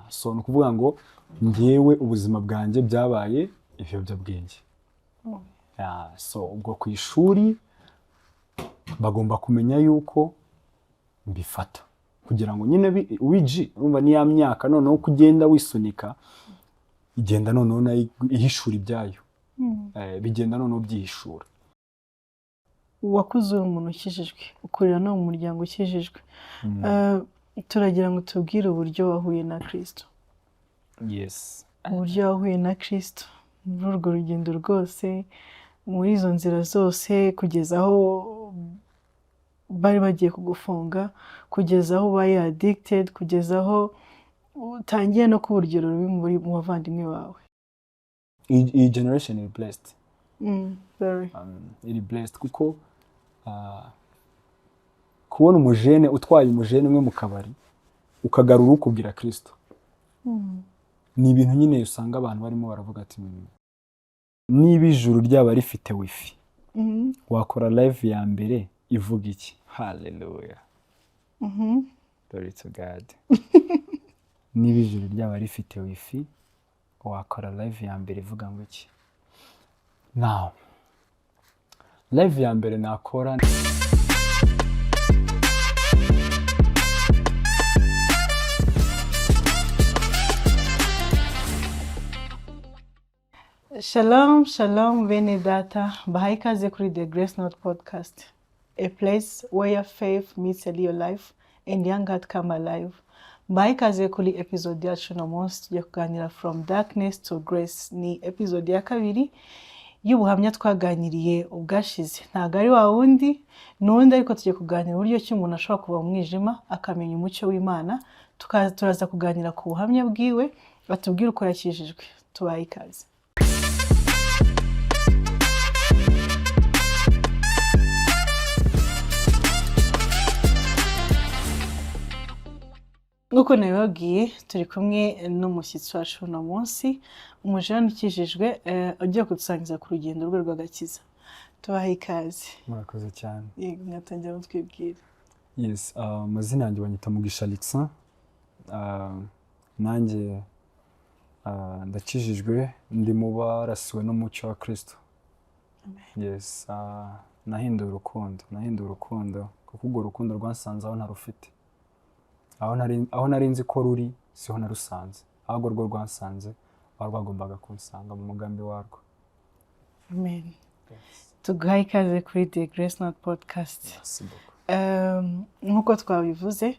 So ni ukuvuga ngo njyewe ubuzima bwanjye byabaye ibiyobyabwenge. So ubwo ku ishuri bagomba kumenya yuko mbifata kugira ngo nyine wiji urumva ni ya myaka noneho kugenda wisunika igenda noneho ihishura ibyayo. Bigenda noneho byihishura. Wakuze uri umuntu ukijijwe, ukurira no mu muryango ukijijwe. Turagira ngo tubwire uburyo wahuye na Kristo. Yes. Uburyo wahuye na Kristo muri urwo rugendo rwose, muri izo nzira zose, kugeza aho bari bagiye kugufunga, kugeza aho ubaye addicted, kugeza aho utangiye no kuba urugero rubi muri mu bavandimwe bawe. Iyi generation is blessed. Very. Iri blessed kuko kubona umujene utwaye umujene umwe mu kabari ukagarura ukubwira Kristo. Ni ibintu nyine usanga abantu barimo baravuga ati niba ijuru ryaba rifite wifi wakora live ya mbere ivuga iki? Hallelujah. Glory to God. Niba ijuru ryaba rifite wifi wakora live ya mbere ivuga ngo iki? Now live ya mbere nakora Shalom, shalom, bene data. Bahaye ikaze kuri The Grace Note Podcast, a place where faith meets a real life and young heart come alive. Bahaye ikaze kuri episode yacu no munsi tugiye kuganira from darkness to grace. Ni episode ya kabiri y'ubuhamya twaganiriye ubwashize. Ntago ari wa wundi n'undi, ariko tugiye kuganira uburyo ki umuntu ashobora kuva mu mwijima akamenya umucyo w'Imana. Turaza kuganira ku buhamya bwiwe, batubwira uko yakijijwe. Tubaye ikaze. Nk'uko nabibabwiye turi kumwe n'umushyitsi wacu uno munsi, umujene ukijijwe ugiye kudusangiza ku rugendo rwe rw'agakiza. Tubahe ikaze. Murakoze cyane. Yego, mwatangira mutwibwira. Yes, amazina yanjye banyita Mugisha Alexandre. Nanjye ndakijijwe, ndi mu barasiwe n'umucyo wa Kristo. Yes, nahinduye urukundo kuko urwo rukundo rwansanze aho ntarufite. Aho nari nzi ko ruri siho narusanze, ahubwo rwo rwansanze aho rwagombaga kunsanga mu mugambi warwo. Amen. Tuguhaye ikaze kuri The Grace Note Podcast. Nk'uko twabivuze,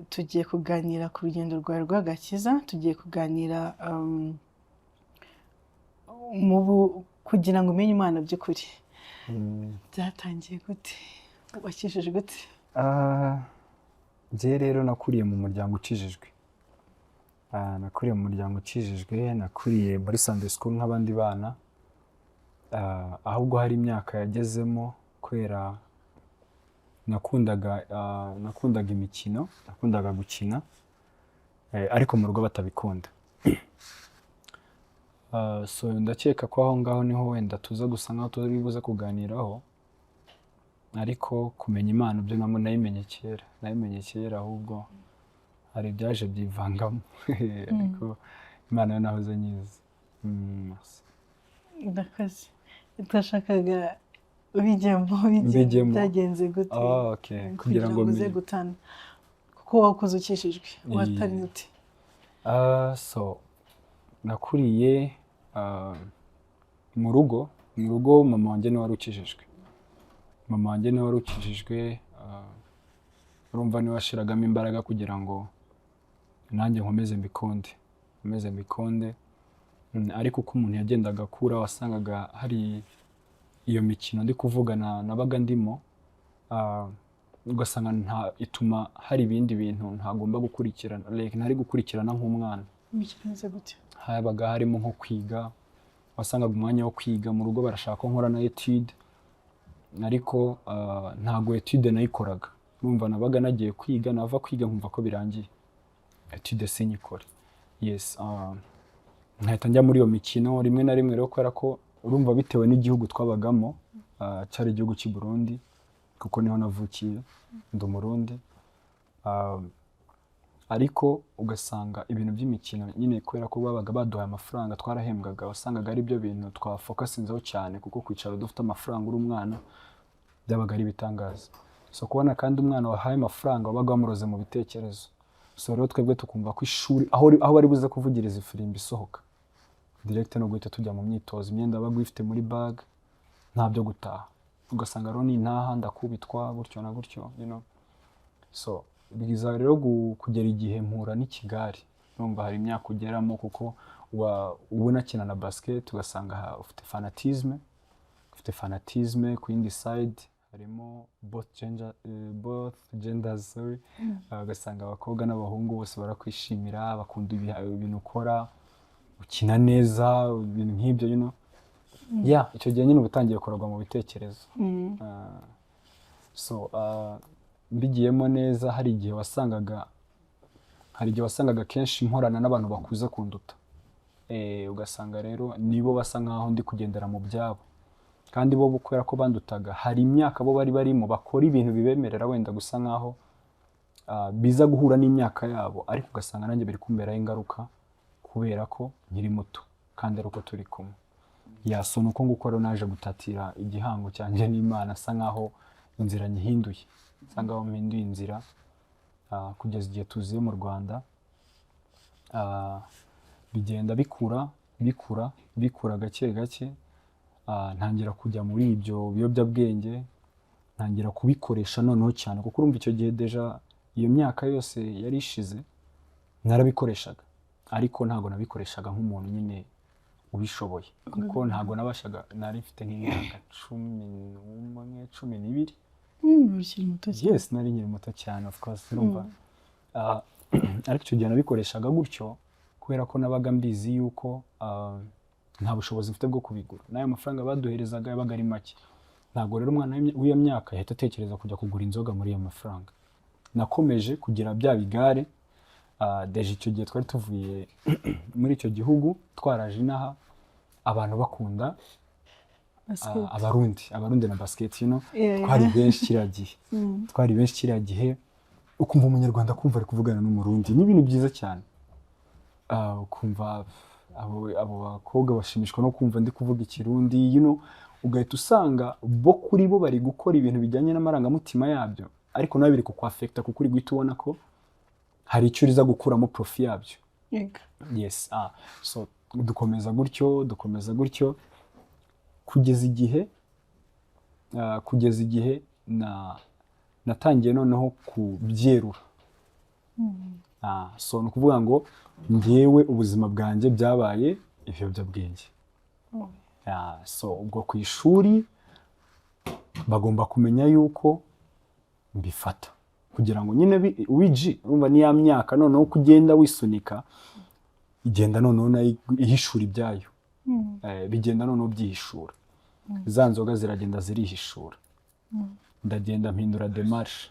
tugiye kuganira ku rugendo rwawe rw'agakiza, tugiye kuganira kugira ngo umenye Imana by'ukuri. Byatangiye gute? Wakijijwe gute? Njye rero nakuriye mu muryango ukijijwe. Nakuriye muri Sunday school nk'abandi bana. Ahubwo hari imyaka yagezemo kwera nakundaga imikino, nakundaga gukina, ariko mu rugo batabikunda. So ndakeka ko aho ngaho niho wenda tuza gusa nkaho turi buze kuganiraho, ariko kumenya Imana byo nayimenye kera, ahubwo hari ibyaje byivangamo. Ariko Imana yo nahoze nyizi. Ndakaze. Ndashakaga ubijyemo byagenze gute? Okay. Kugira ngo uze gutana. Kuko wakuze ukijijwe, watari ute? So nakuriye mu rugo mama wanjye niwe wari ukijijwe. Urumva niwe washiragamo imbaraga kugira ngo nanjye nkomeze mbikunde. Ariko uko umuntu yagendaga akura wasangaga hari iyo mikino ndi kuvugana nabaga ndimo, ugasanga ituma hari ibindi bintu ntagomba gukurikirana, ntari gukurikirana nk'umwana. Imikino gute? Habaga harimo nko kwiga, wasangaga umwanya wo kwiga mu rugo barashaka ko nkora na etude, ariko ntago etude nayikoraga. Urumva nabaga nagiye kwiga, nava kwiga nkumva ko birangiye, etude sinyikore. Yes, nkahita njya muri iyo mikino rimwe na rimwe rero, kubera ko urumva bitewe n'igihugu twabagamo, cyari igihugu cy'i Burundi kuko niho navukiye, ndi Umurundi. ariko ugasanga ibintu by'imikino nyine kubera ko babaga baduhaye amafaranga twarahembwaga, wasangaga ari byo bintu twafokasinzeho cyane, kuko kwicara dufite amafaranga uri umwana byabaga ari ibitangaza. So kubona kandi umwana wahaye amafaranga wabaga wamuroze mu bitekerezo. So rero twebwe tukumva ko ishuri aho bari buze kuvugiriza ifirimbi isohoka direct no guhita tujya mu myitozo, imyenda babaga ifite muri bag, nta byo gutaha. Ugasanga rero ni ntaha ndakubitwa gutyo na gutyo, you know. So biza rero kugera igihe mpura n'ikigare, numva hari imyaka ugeramo kuko ubona akina na basket, ugasanga ufite fanatisme ku yindi side, harimo both genders, sorry. Ugasanga abakobwa n'abahungu bose barakwishimira, bakunda ibintu ukora, ukina neza, ibintu nk'ibyo, you know. Icyo gihe nyine ubutangiye kuragwa mu bitekerezo. So mbigiyemo neza, hari igihe wasangaga kenshi mporana n'abantu bakuze kunduta, ugasanga rero nibo basa nkaho ndi kugendera mu byabo, kandi bo kubera ko bandutaga hari imyaka bo bari barimo bakora ibintu bibemerera wenda gusa nkaho biza guhura n'imyaka yabo, ariko ugasanga nanjye biri kumberaho ingaruka kubera ko nkiri muto kandi ari uko turi kumwe. Yasona uko nguko rero naje gutatira igihango cyanjye n'Imana, asa nkaho inzira nyihinduye, asa nkaho mpinduye inzira, kugeza igihe tuziye mu Rwanda. Bigenda bikura gake gake, ntangira kujya muri ibyo biyobyabwenge, ntangira kubikoresha noneho cyane, kuko urumva icyo gihe deja iyo myaka yose yari ishize narabikoreshaga, ariko ntabwo nabikoreshaga nk'umuntu nyine ubishoboye, kuko ntabwo nari mfite nk'imyaka 11, 12. Ukiri muto cyane. Yes, nari nkiri muto cyane, of course, urumva. Ariko icyo gihe nabikoreshaga gutyo kubera ko nabaga mbizi yuko nta bushobozi mfite bwo kubigura, n'ayo mafaranga baduherezaga yabaga ari make. Ntabwo rero umwana w'iyo myaka yahita atekereza kujya kugura inzoga muri iyo mafaranga. Nakomeje kugira bya bigare, deje icyo gihe twari tuvuye muri icyo gihugu twaraje inaha, abantu bakunda abarundi na basket, you know. Twari benshi kiriya gihe, ukumva umunyarwanda kumva ari kuvugana n'umurundi, ni ibintu byiza cyane. Ukumva abo bakobwa bashimishwa no kumva ndi kuvuga ikirundi, you know. Ugahita usanga bo kuri bo bari gukora ibintu bijyanye n'amarangamutima yabyo, ariko nawe biri kukwafekta kuko uri guhita ubona ko hari icyo uriza gukuramo profi yabyo. Yes. So dukomeza gutyo kugeza igihe natangiye noneho kubyerura. So ni ukuvuga ngo njyewe ubuzima bwanjye byabaye ibiyobyabwenge. So ubwo ku ishuri bagomba kumenya yuko mbifata, kugira ngo nyine urumva ni ya myaka noneho kugenda wisunika, igenda noneho ihishura ibyayo. Bigenda noneho byihishura, za nzoga ziragenda zirihishura. Ndagenda mpindura demarche,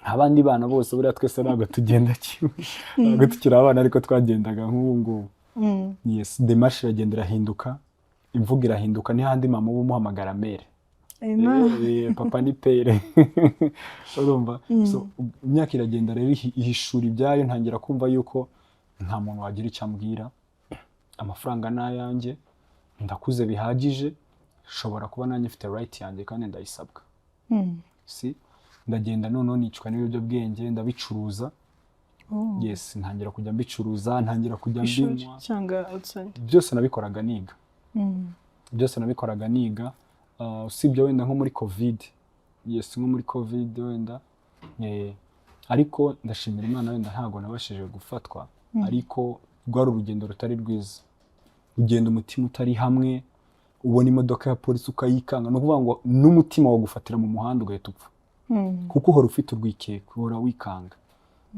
abandi bana bose buriya twese ntabwo tugenda kimwe, ntabwo tukiri abana ariko twagendaga nk'ubu ngubu. Yes, demarche iragenda irahinduka, imvugo irahinduka, ni handi mama uba umuhamagara mere, papa ni pere. Urumva. So imyaka iragenda rero ihishura ibyayo, ntangira kumva yuko nta muntu wagira icyo ambwira, amafaranga n'ayanjye, ndakuze bihagije, shobora kuba nanjye mfite right yanjye kandi ndayisabwa. Ndagenda noneho nicwa n'ibiyobyabwenge, ndabicuruza. Yes, ntangira kujya mbicuruza, ntangira kujya mbinywa. Byose nabikoraga niga. Usibye wenda nko muri covid. Yes, nko muri covid wenda. Ariko ndashimira Imana wenda ntabwo nabashije gufatwa, ariko rwari urugendo rutari rwiza. Ugenda umutima utari hamwe, ubona imodoka ya polisi ukayikanga, no kuvuga ngo n'umutima wagufatira mu muhanda ugahita upfa, kuko uhora ufite urwikekwe, uhora wikanga.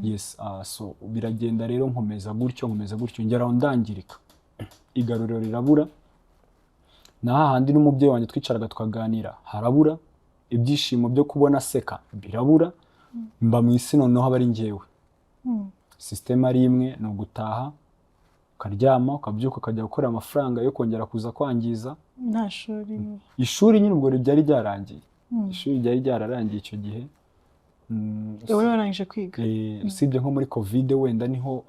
Yes, so biragenda rero nkomeza gutyo ngeraho ndangirika, igaruriro rirabura. Na hahandi n'umubyeyi wanjye twicaraga twaganira harabura, ibyishimo byo kubona seka birabura, mba mu isi noneho aba ari njyewe. System ari imwe, ni ugutaha ukaryama ukabyuka ukajya gukora amafaranga yo kongera kuza kwangiza. Nta shuri. Ishuri nyine ubwo ryari ryarangiye. Ishuri ryari ryararangiye icyo gihe. wari warangije kwiga. usibye nko muri covid wenda niho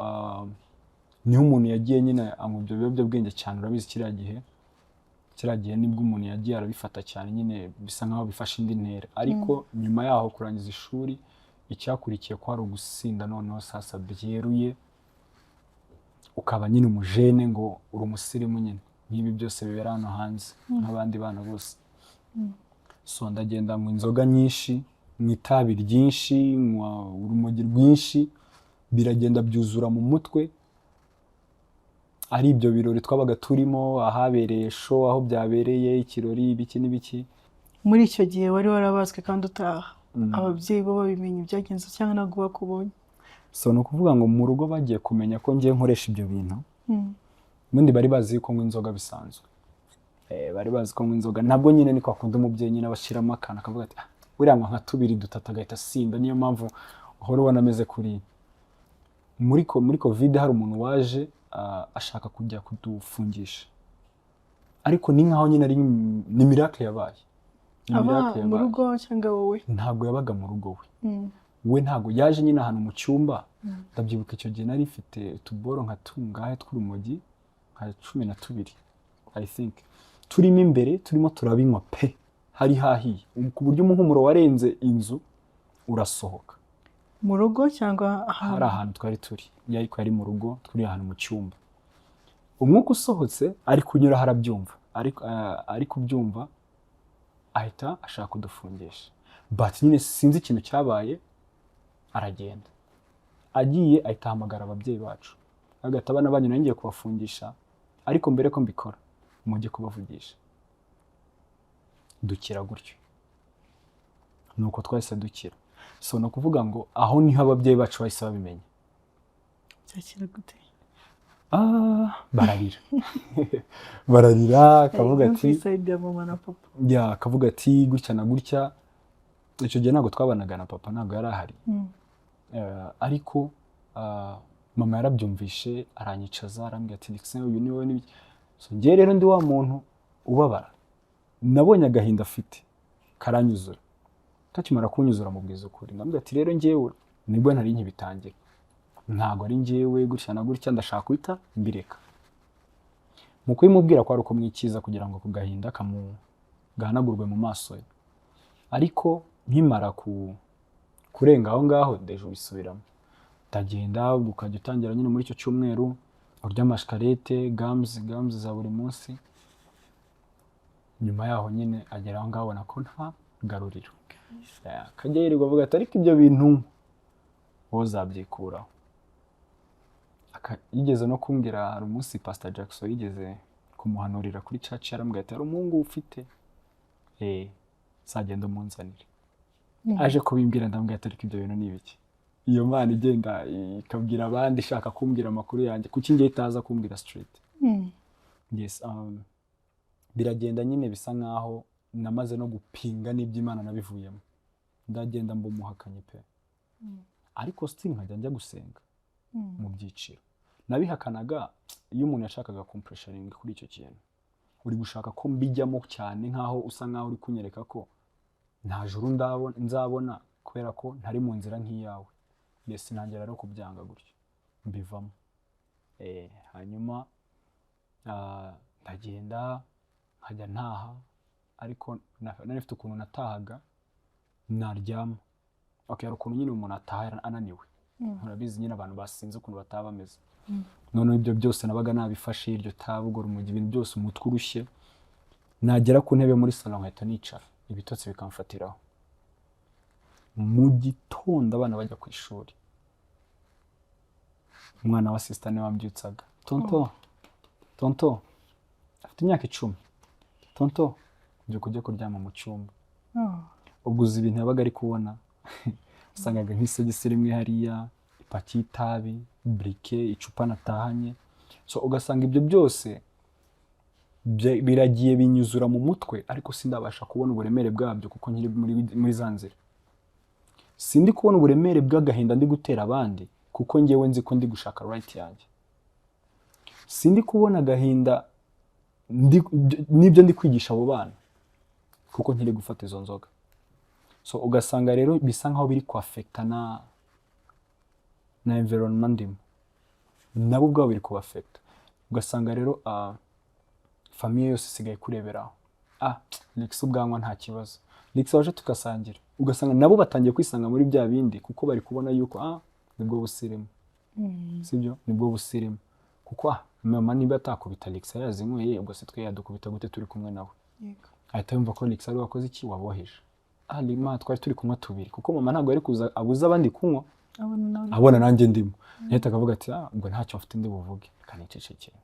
umuntu yagiye nyine anywa ibyo biyobyabwenge cyane. Urabizi kiriya gihe nibwo umuntu yagiye arabifata cyane nyine bisa nkaho bifashe indi ntera, ariko nyuma yaho kurangiza ishuri icyakurikiye ko hari ugusinda noneho sasa byeruye, ukaba nyine umujene ngo uri umusirimu nyine nk'ibi byose bibera hano hanze nk'abandi bana bose. So ndagenda nywa inzoga nyinshi, nywa itabi ryinshi, nywa urumogi rwinshi, biragenda byuzura mu mutwe. Ari ibyo birori twabaga turimo, ahabereye show, aho byabereye ikirori, ibiki n'ibiki. Muri icyo gihe wari warabazwe kandi utaha, ababyeyi bo babimenye ibyagenze cyangwa ntabwo bakubonye? So ni ukuvuga ngo mu rugo bagiye kumenya ko ngiye nkoresha ibyo bintu, ubundi bari bazi ko nywa inzoga bisanzwe. Bari bazi ko nywa inzoga, ntabwo nyine ni kwa kundi umubyeyi nyine abashyiramo akantu akavuga ati buriya nywa nka 2-3 agahita asinda, niyo mpamvu uhora ubona ameze kuriya. Muri covid hari umuntu waje ashaka kujya kudufungisha, ariko ni nkaho nyine ari ni miracle yabaye. Mu rugo cyangwa wowe? Ntabwo yabaga mu rugo we. We ntabwo yaje nyine ahantu mu cyumba. Ndabyibuka icyo gihe nari mfite utuboro nka tungahe tw'urumogi nka 12 I think, turimo imbere turimo turabinywa pe, hari hahiye ku buryo umuhumuro warenze inzu urasohoka. Mu rugo cyangwa hari ahantu twari turi, ariko yari mu rugo, turi ahantu mu cyumba. Umwuka usohotse ari kunyura harabyumva, ariko byumva ahita ashaka kudufungisha, but nyine sinzi ikintu cyabaye, aragenda. Agiye ahita ahamagara ababyeyi bacu, agata abana banyu ngiye kubafungisha, ariko mbere ko mbikora mujye kubavugisha. Dukira gutyo, nuko twahise dukira. So no kuvuga ngo aho niho ababyeyi bacu bahise babimenya. Cyakira gute? Bararira. Bararira, akavuga ati side ya mama na papa. Akavuga ati gutya na gutya. Icyo gihe ntabwo twabanaga na papa, ntabwo yari ahari. Ariko mama yarabyumvishe, aranyicaza, arambwira ati Nixon uyu ni wowe n'ibiki. So ngiye rero ndi wa muntu ubabara, nabonye agahinda afite karanyuzura. Takimara kunyuzura mu bwiza ukuri, ndamubwira ati rero ngewe nibwo ntari nkibitangira, ntago ari ngewe gutya na gutya, ndashaka kwita mbireka. Mu kubimubwira ko ari uko mwikiza kugira ngo kugahinda gahanagurwe mu maso ye. Ariko nkimara kurenga aho ngaho deje ubisubiramo, ndagenda ukajya utangira nyine muri icyo cyumweru urya amashikarete, gams za buri munsi. Nyuma yaho nyine agera aho ngaho abona ko nta garuriro, akajya yirirwa avuga ati ariko ibyo bintu wowe uzabyikuraho. Yigeze no kumbwira, hari umunsi Pastor Jackson yigeze kumuhanurira kuri church, yarambwira ati hari umuhungu ufite uzagenda umunzanire. Aje kubimbwira ndambwira ati ariko ibyo bintu ni ibiki? Iyo Mana igenda ikabwira abandi ishaka kumbwira amakuru yanjye, kuki ngiye itaza kumbwira straight? Yes, biragenda nyine bisa nkaho namaze no gupinga n'iby'Imana nabivuyemo, ndagenda mba umuhakanyi pe. Ariko still nkajya njya gusenga mu byiciro. Nabihakanaga iyo umuntu yashakaga compressioning kuri icyo kintu, uri gushaka ko mbijyamo cyane nkaho usa nkaho uri kunyereka ko nta juru nzabona kubera ko ntari mu nzira nk'iyawe. Yes, ntangira rero kubyanga gutyo mbivamo. Hanyuma ndagenda nkajya ntaha, ariko nari mfite ukuntu natahaga naryama. Okay, hari ukuntu nyine umuntu ataha ananiwe, urabizi nyine abantu basinze ukuntu bataha bameze. None ibyo byose nabaga nabifashe, iryo tabu, ubwo rumogi, ibintu byose umutwe urushye, nagera ku ntebe muri salon nkahita nicara, ibitotsi bikamfatiraho. Mu gitondo abana bajya ku ishuri, umwana wa sister niwe wambyutsaga, tonto afite imyaka 10, tonto njye kujya kuryama mu cyumba. Ubwo uzi ibintu yabaga ari kubona, usangaga nk'isogisi rimwe hariya, ipaki y'itabi, brike, icupa natahanye. So ugasanga ibyo byose biragiye binyuzura mu mutwe, ariko sindabasha kubona uburemere bwabyo kuko nkiri muri za nzira. Sindi kubona uburemere bw'agahinda ndi gutera abandi kuko ngewe nzi ko ndi gushaka right yanjye. Sindi kubona agahinda nibyo ndi kwigisha abo bana kuko nkiri gufata izo nzoga. so ugasanga rero bisa nkaho biri kuafekta na environment ndimo, nabo ubwabo biri kuafekta. Ugasanga rero famiye yose isigaye kureberaho, Lix ubwanwa nta kibazo, Lix waje tugasangira, ugasanga nabo batangiye kwisanga muri bya bindi kuko bari kubona yuko nibwo busirimu. Sibyo, nibwo busirimu kuko mama niba atakubita Lix yazinyweye, ubwo se twe yadukubita gute turi kumwe nawe? Ahita yumva ko Lix ari wakoze iki, waboheje. Lima twari turi kunywa tubiri kuko mama ntabwo yari kuza abuza abandi kunywa, abona nanjye ndimo, yahita akavuga ati ubwo ntacyo mfite ndi buvuge kanicecekeye.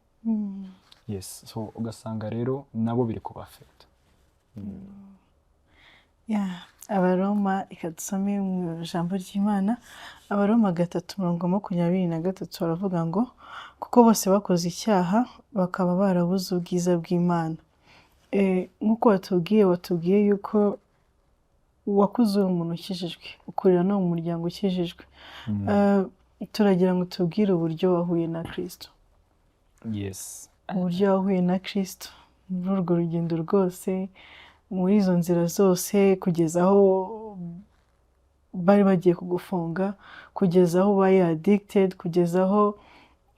Yes, so ugasanga rero nabo biri kubafekta. Abaroma, reka dusome mu ijambo ry'Imana. Abaroma 3:23 baravuga ngo kuko bose bakoze icyaha bakaba barabuze ubwiza bw'Imana. Nk'uko watubwiye yuko wakuze uri umuntu ukijijwe, ukurira no mu muryango ukijijwe. Turagira ngo tubwire uburyo wahuye na Kristo. Yes. Uburyo wahuye na Kristo muri urwo rugendo rwose, muri izo nzira zose, kugeza aho bari bagiye kugufunga, kugeza aho ubaye addicted, kugeza aho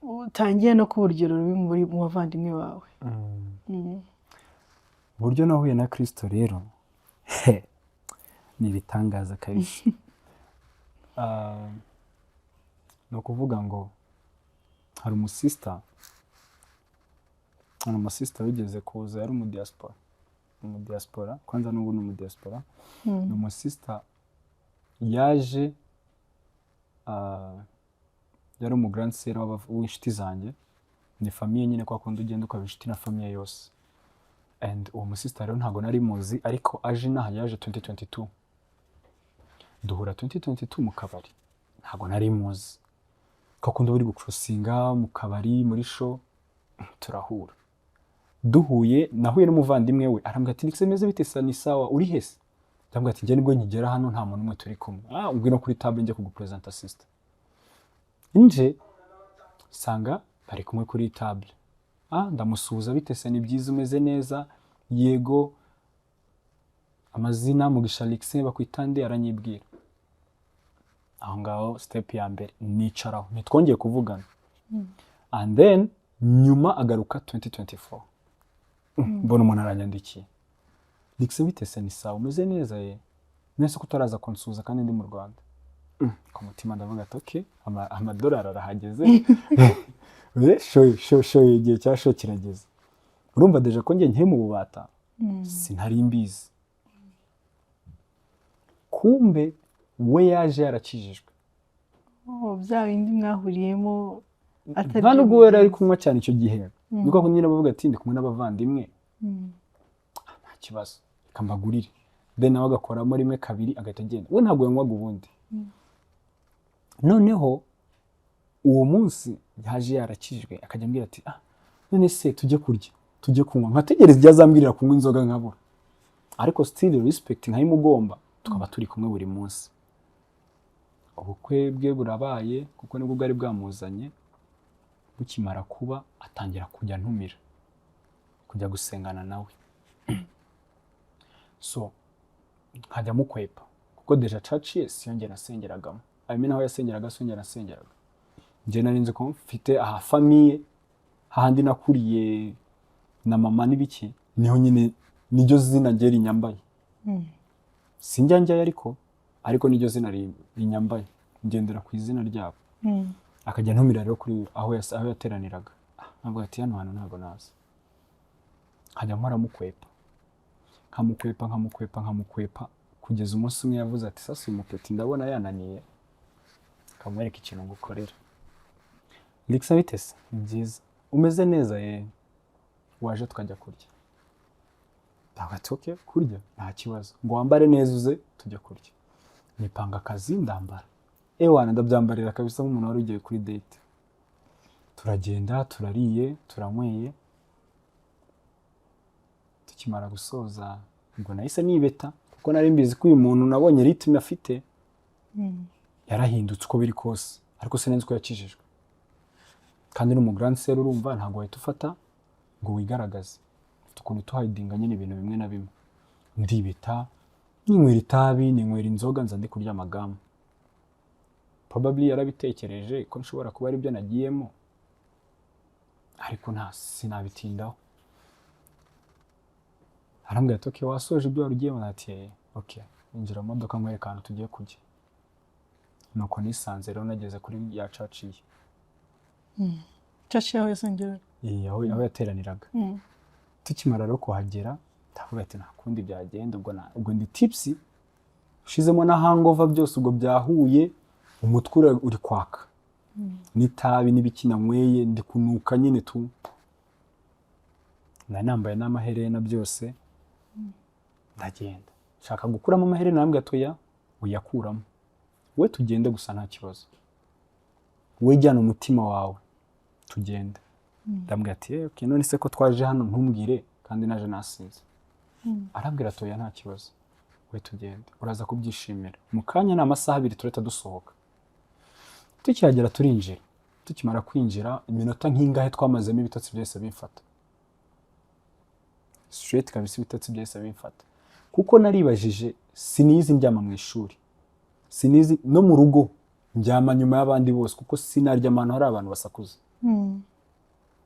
utangiye no kuba urugero rubi mu bavandimwe bawe. Uburyo nahuye na Kristo rero ni ibitangaza kabisa. Ni ukuvuga ngo hari umusista wigeze kuza, yari umudiaspora, kwanza n'ubu ni umudiaspora. Ni umusista yaje, yari umugrand sœur w'inshuti zanjye, ni famiye nyine kwa kundi ugenda ukaba inshuti na famiye yose. And uwo musista rero ntabwo nari muzi, ariko aje inaha yaje 2022, duhura 2022 mu kabari, ntabwo nari muzi, kwa kundi buri gucrosinga mu kabari muri show, turahura. Duhuye, nahuye n'umuvandimwe we, arambwira ati Lix meze bite sa ni sawa, uri hese? Ndambwira ati njye nibwo nkigera hano nta muntu umwe turi kumwe. Ubwo no kuri table njye kugupresenta sister. Nje sanga bari kumwe kuri table. Ndamusuhuza bite se, ni byiza umeze neza? Yego. Amazina Mugisha Lix bakwitande, aranyibwira. Aho ngaho step ya mbere nicaraho, ntitwongeye kuvugana. And then nyuma agaruka 2024. Mbona umuntu aranyandikiye, Lix bite se, ni sawa umeze neza ye? Nese ko utaraza konsuza kandi ndi mu Rwanda. Ku mutima ndavuga ati okay, amadolari arahageze. Show igihe cya show kirageze. Urumva deja ko njye nke mu bubata, sinari mbizi. Kumbe we yaje yarakijijwe. Bya bindi mwahuriyemo atari nta nubwo we ari kunywa cyane icyo gihe. Niko ko nyine bavuga ati ndi kumwe n'abavandimwe, nta kibazo reka mbagurire. Then nawe agakoramo rimwe kabiri agahita agenda, we ntabwo yanywaga ubundi. Noneho uwo munsi yaje yarakijijwe, akajya ambwira ati none se tujye kurya, tujye kunywa, nkategereza igihe azambwirira kunywa inzoga nkabura, ariko still respect nkayimugomba, tukaba turi kumwe buri munsi. Ubukwe bwe burabaye kuko nibwo bwari bwamuzanye, bukimara kuba atangira kujya ntumira, kujya gusengana nawe. So nkajya mukwepa kuko deja church yes yongera nasengeragamo, aho yasengeraga songera nasengeraga. Nje nari nzi ko mfite famille hahandi nakuriye na mama n'ibiki, niho nyine niryo zina ngeri nyambaye. Sinjya njya ariko niryo zina rinyambaye, ngendera ku izina ryabo. Akajya ntumira rero kuri aho yateraniraga. Ntabwo ati hano ntabwo nazi. Nkajya mpora mukwepa, nkamukwepa kugeza umunsi umwe yavuze ati sasa uyu mupeti ndabona yananiye, kamwereka ikintu ngukorera. Lix bite se, ni byiza umeze neza ye, waje tukajya kurya. Ndavuga ati okay, kurya nta kibazo, ngo wambare neza uze tujya kurya. Nipanga akazi ndambara, ndabyambarira kabisa nk'umuntu wari ugiye kuri date. Turagenda, turariye, turanyweye. Tukimara gusoza ngo nahise nibeta kuko nari mbizi ko uyu muntu nabonye ritme afite yarahindutse uko biri kose, ariko sinenze ko yakijijwe. Kandi n'umu grand sœur urumva ntabwo wahita ufata ngo wigaragaze, ufite ukuntu tuhidinga nyine ibintu bimwe na bimwe. Ndibeta ninywera itabi ninywera inzoga nza ndi kurya amagamu. Probably yarabitekereje ko nshobora kuba ari byo nagiyemo, ariko sinabitindaho. Arambwira ati okay, wasoje ibyo wari ugiyemo? Ati okay, injira mu modoka nkwereka ahantu tugiye kujya. Nuko nisanze rero nageze kuri ya church ye. Church yawe yasengera? Aho yateraniraga. Tukimara rero kuhagera ndavuga ati nta kundi byagenda, ubwo ndi tipsy, ushizemo na hangover byose ubwo byahuye, umutwe uri kwaka. N'itabi n'ibikina nyweye ndi kunuka nyine tu. Nambaye n'amaherena byose. Ndagenda shaka gukuramo amaherena, nambwe atoya uyakuramo, we tugende gusa nta kibazo, we jyana umutima wawe tugende. Ndambwira ati okay, none se ko twaje hano ntumbwire kandi naje nasinze. Arambwira atoya nta kibazo, we tugende, uraza kubyishimira. Mu kanya na amasaha 2 tureta dusohoka. Tukihagera turinjira. Tukimara kwinjira iminota nk'ingahe twamazemo ibitotsi byose bimfata. Straight kabisa ibitotsi byose bimfata. Kuko naribajije sinizi ndyama mu ishuri. Sinizi no mu rugo ndyama nyuma y'abandi bose kuko sinaryama ahantu hari abantu basakuza.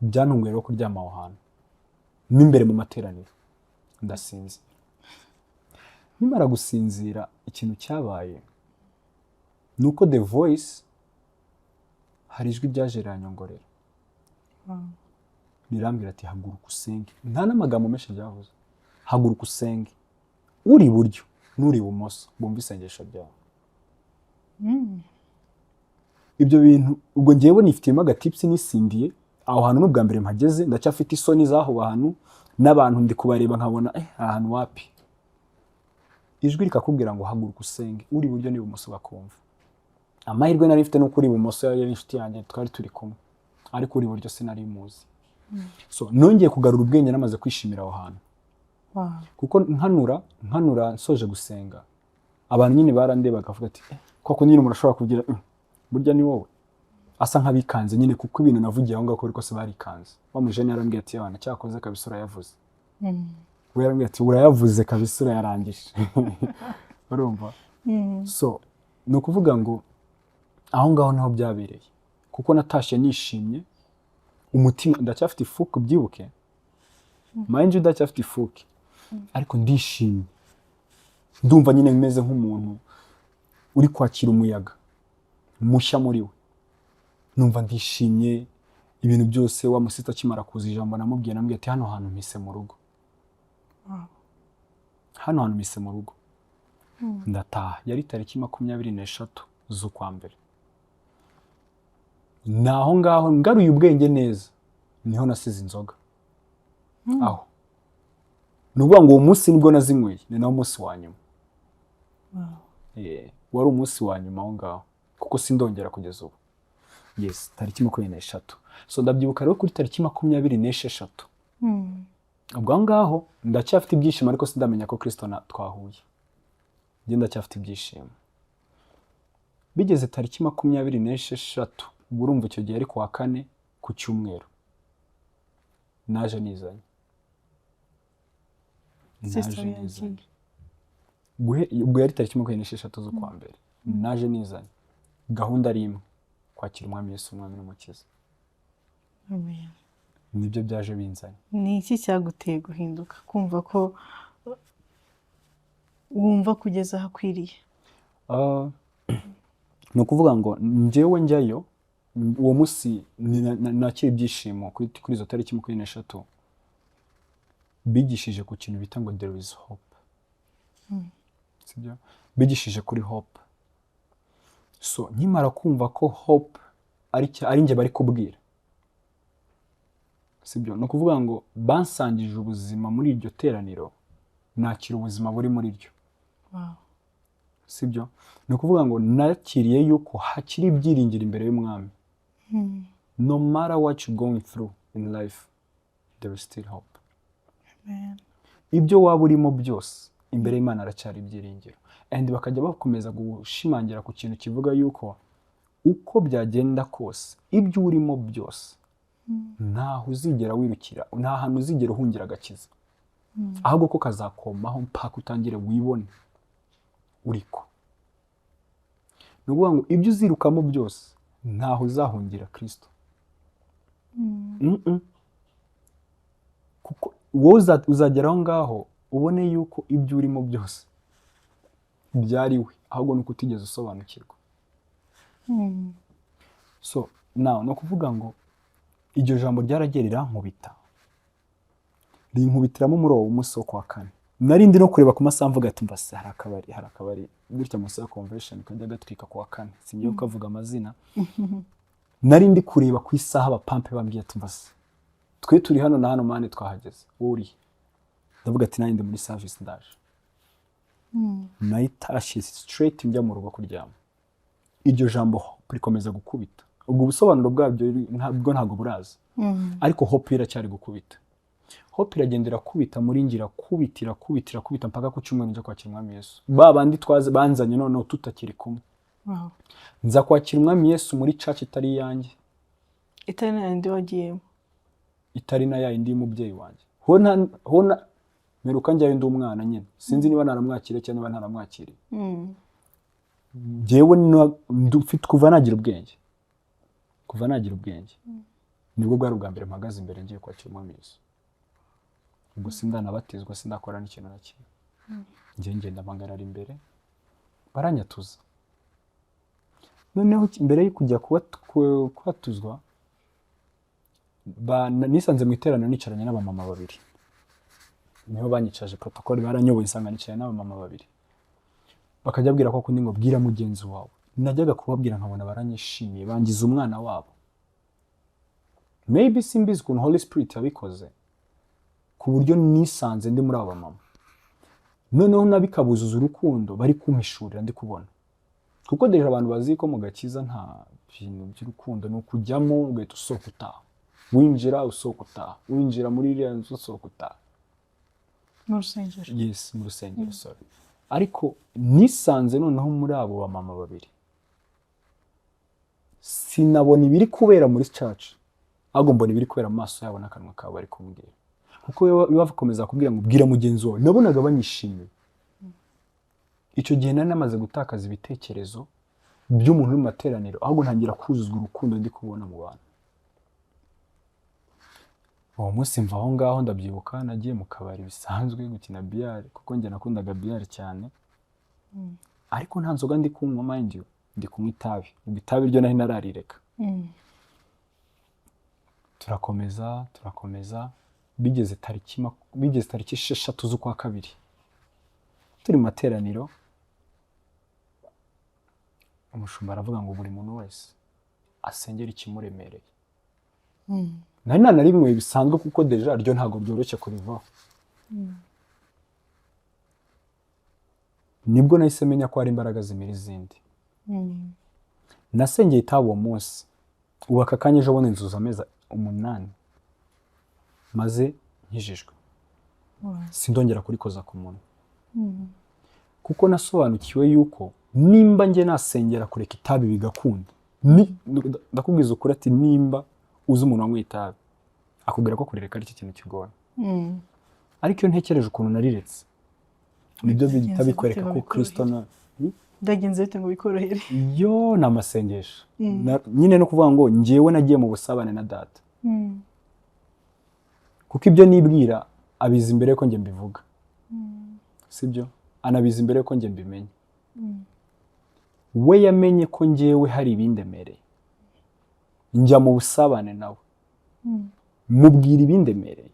Byantunguye rero kuryama aho hantu. N'imbere mu materaniro. Ndasinze. Nimara gusinzira ikintu cyabaye nuko The Voice hari ijwi ryaje ranyongorera. Nirambwira ati haguruka usenge. Nta n'amagambo menshi byavuze. Haguruka usenge. Uri iburyo n'uri ibumoso bumva isengesho ryawe. Ibyo bintu ubwo ngewe nifitiyemo agatipsi nisindiye. Aho hantu n'ubwa mbere mpageze, ndacyafite isoni zaho hantu n'abantu ndi kubareba nkabona ahantu wapi. Ijwi rikakubwira ngo haguruka usenge. Uri iburyo n'ibumoso bakumva. Amahirwe nari mfite nuko uri ibumoso yari inshuti yanjye twari turi kumwe, ariko uri iburyo sinari muzi. So nongeye kugarura ubwenge namaze kwishimira aho hantu. Kuko nkanura nsoje gusenga, abantu nyine barandeba bakavuga ati koko nyine umuntu ashobora kugira burya ni wowe. Asa nkabikanze nyine kuko ibintu navugiye aho ngaho ariko se barikanze. Wa mujene yarambwiye ati abana cyakoze kabisa urayavuze. We yarambwiye ati urayavuze kabisa urayarangije. Urumva? So no kuvuga ngo aho ngaho naho byabereye kuko natashye nishimye, umutima ndacyafite ifuku byibuke. Mind you ndacyafite ifuku. Ariko ndishimye. Ndumva nyine meze nk'umuntu uri kwakira umuyaga mushya muri we. Numva ndishimye ibintu byose. Wa musita kimara kuza ijambo namubwiye, nambwiye ati hano hantu mpise mu rugo. Hano hantu mpise mu rugo. Ndataha. Yari tariki 23 z'ukwa mbere. Naho ngaho ngaruye ubwenge neza niho nasize inzoga. Aho nuvuga ngo uwo munsi nibwo nazinyweye, ni nawo munsi wa nyuma. Wari umunsi wa nyuma aho ngaho kuko sindongera kugeza ubu. Yes, tariki 23. So ndabyibuka rero kuri tariki 26. Ubwo ngaho ndacyafite ibyishimo ariko sindamenya ko Kristo twahuye. Njye ndacyafite ibyishimo. Bigeze tariki 26 urumva icyo gihe ari ku wa kane ku cyumweru. Naje nizanye. Ubwo yari tariki 26 z'ukwa mbere. Naje nizanye. Gahunda ari imwe, kwakira umwami Yesu umwami n'umukiza. Amen. Nibyo byaje binzanye. Ni iki cyaguteye guhinduka kumva ko wumva kugeza hakwiriye? No kuvuga ngo njyewe njyayo uwo munsi nakira ibyishimo kuri izo tariki 26. Bigishije ku kintu bita ngo there is hope. Sibyo? Bigishije kuri hope. So nkimara kumva ko hope ari nje bari kubwira. Sibyo? No kuvuga ngo bansangije ubuzima muri iryo teraniro, nakira ubuzima buri muri ryo. Sibyo? No kuvuga ngo nakiriye yuko hakiri ibyiringiro imbere y'umwami. No matter what you're going through in life, there is still hope. Amen. Ibyo waba urimo byose imbere y'Imana aracyari ibyiringiro. And bakajya bakomeza gushimangira ku kintu kivuga yuko uko byagenda kose ibyo urimo byose ntaho uzigera wirukira, nta hantu uzigera uhungira agakiza. Ahubwo ko kazakomaho mpaka utangire wibone uriko. Ni ukuvuga ngo ibyo uzirukamo byose ntaho uzahungira Kristo. Kuko wowe uzagera aho ngaho ubone yuko ibyo urimo byose byari we, ahubwo ni uko utigeze usobanukirwa. So nawe ni ukuvuga ngo iryo jambo ryaragiye rirankubita, rinkubitiramo muri uwo munsi wo kwa kane. Nari ndi no kureba ku masaha mvuga ati mbase hari akabari gutya munsi ya convention kajya gatwika ku wa kane, singiye kukavuga amazina. Nari ndi kureba ku isaha abapampe bambwiye ati mbase twe turi hano na hano mane twahageze, uri ndavuga ati nari ndi muri service ndaje. Nahitashye straight njya mu rugo kuryama. Iryo jambo rikomeza gukubita, ubwo busobanuro bwabyo ntabwo buraza, ariko hope iracyari gukubita. Hope iragendera kubita muri ngira kubitira mpaka ku cyumweru njya kwakira Umwami Yesu. Babandi twaze banzanye noneho tutakiri kumwe. Nza kwakira Umwami Yesu muri church itari yanjye, itari na ndi wagiyemo, itari na yindi y'umubyeyi wanjye. Hona meruka njyayo ndi umwana nyine, sinzi niba naramwakire cyangwa niba ntaramwakiriye. Jewe ndufite kuva nagira ubwenge, nibwo bwari ubwa mbere mpagaze imbere ngiye kwakira Umwami Yesu. Ubwo sindanabatizwa, sindakora n'ikintu na kimwe. Ngenda mpagarara imbere baranyatuza. Noneho mbere yo kujya kubatuzwa nisanze mu iteraniro nicaranye n'abamama babiri. Niho banyicaje protocole, baranyoboye insanga nicaye n'abamama babiri. Bakajya abwira ko kundi ngo bwira mugenzi wawe. Najyaga kubabwira nkabona baranyishimiye, bangize umwana wabo. Maybe simbizi ukuntu Holy Spirit yabikoze ku buryo nisanze ndi muri aba mama. Noneho nabikabuzuza urukundo bari kumpishurira ndi kubona. Kuko deje abantu bazi ko mu gakiza nta bintu by'urukundo, ni ukujyamo ugahita usohoka utaha, winjira usohoka utaha, winjira muri iriya nzu usohoka utaha. Mu rusengero? Yes, mu rusengero, sorry. Ariko nisanze noneho muri abo bamama babiri sinabona ibiri kubera muri church, ahubwo mbona ibiri kubera mu maso yabo n'akanwa kabo bari kumbwira. Kuko bakomeza kubwira ngo bwira mugenzi wawe, nabonaga banyishimiye. Icyo gihe nari namaze gutakaza ibitekerezo by'umuntu uri mu materaniro, ahubwo ntangira kuzuzwa urukundo ndi kubona mu bantu. Uwo munsi mva aho ngaho ndabyibuka, nagiye mu kabari bisanzwe gukina biyari, kuko njye nakundaga biyari cyane. Ariko nta nzoga ndi kunywa, mind you, ndi kunywa itabi. Ubwo itabi ryo nahi nararireka. Turakomeza bigeze tariki 6 z'ukwa kabiri. Turi mu materaniro, umushumba aravuga ngo buri muntu wese asengera ikimuremereye. Nari nanarimwe bisanzwe kuko deja ryo ntago byoroshye kurivaho. Nibwo nahise menya ko hari imbaraga zimira izindi. Nasengeye itabi uwo munsi, ubu aka kanya ejo bundi nzuza amezi 8 maze nkijijwe. Sindongera kurikoza ku muntu. Kuko nasobanukiwe yuko nimba njye nasengera kureka itabi bigakunda, ndakubwiza ukuri ati nimba uzi umuntu wanywa itabi akubwira ko kurireka ari ikintu kigora. Ariko iyo ntekereje ukuntu nariretse, nibyo bihita bikwereka ko Kristo ndagenze bite ngo bikorohere. Yo namasengesha. Nyine no kuvuga ngo njyewe nagiye mu busabane na data. Kuko ibyo nibwira abizi imbere ko njye mbivuga. Sibyo? Anabizi imbere ko njye mbimenye. We yamenye ko njyewe hari ibindemereye. Njya mu busabane nawe. Mubwira ibindemereye.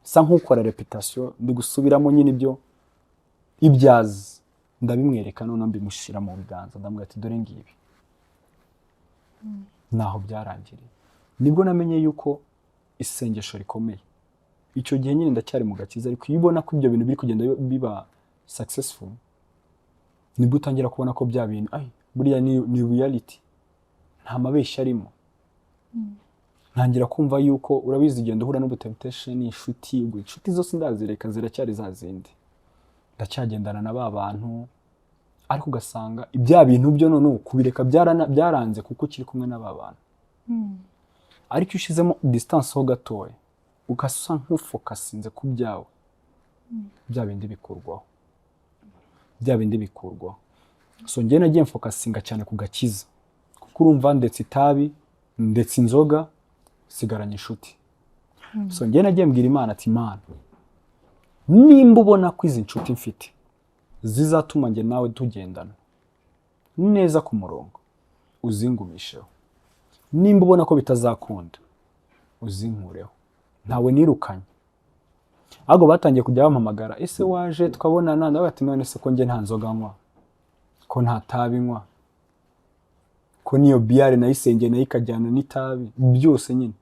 Sa nk'ukora reputation, ndi gusubiramo nyine ibyazi. Ndabimwereka none mbimushira mu biganza, ndamubwira ati dore ngibi. Naho byarangiriye. Nibwo namenye yuko isengesho rikomeye. Icyo gihe nyine ndacyari mu gakiza, ariko iyo ubona ko ibyo bintu biri kugenda biba successful, nibwo utangira kubona ko bya bintu buriya ni reality, nta mabeshya arimo. Ntangira kumva yuko urabizi igenda uhura n'ubutemptation, inshuti zose ndazireka ziracyari za zindi. Ndacyagendana na ba bantu, ariko ugasanga ibya bintu byo none kubireka byaranze kuko ukiri kumwe n'aba bantu. Ariko ushizemo distance ho gatoya, ukasa nk'ufokasinze ku byawe, bya bindi bikurwaho. bya bindi bikurwaho. So njye nagiye mfokasinga cyane ku gakiza, kuko urumva ndetse itabi ndetse inzoga sigaranye inshuti. So njye nagiye mbwira Imana ati Imana, nimba ubona ko izi nshuti mfite zizatuma njye nawe tugendana neza ku murongo, uzingumisheho. Nimba ubona ko bitazakunda, uzinkureho. Ntawe nirukanye. Ahubwo batangiye kujya bampamagara, ese waje tukabonana? Ndavuga ati none se ko njye nta nzoga nywa, ko nta tabi nywa, ko niyo biyare nayisengeye nayo ikajyana n'itabi, byose nyine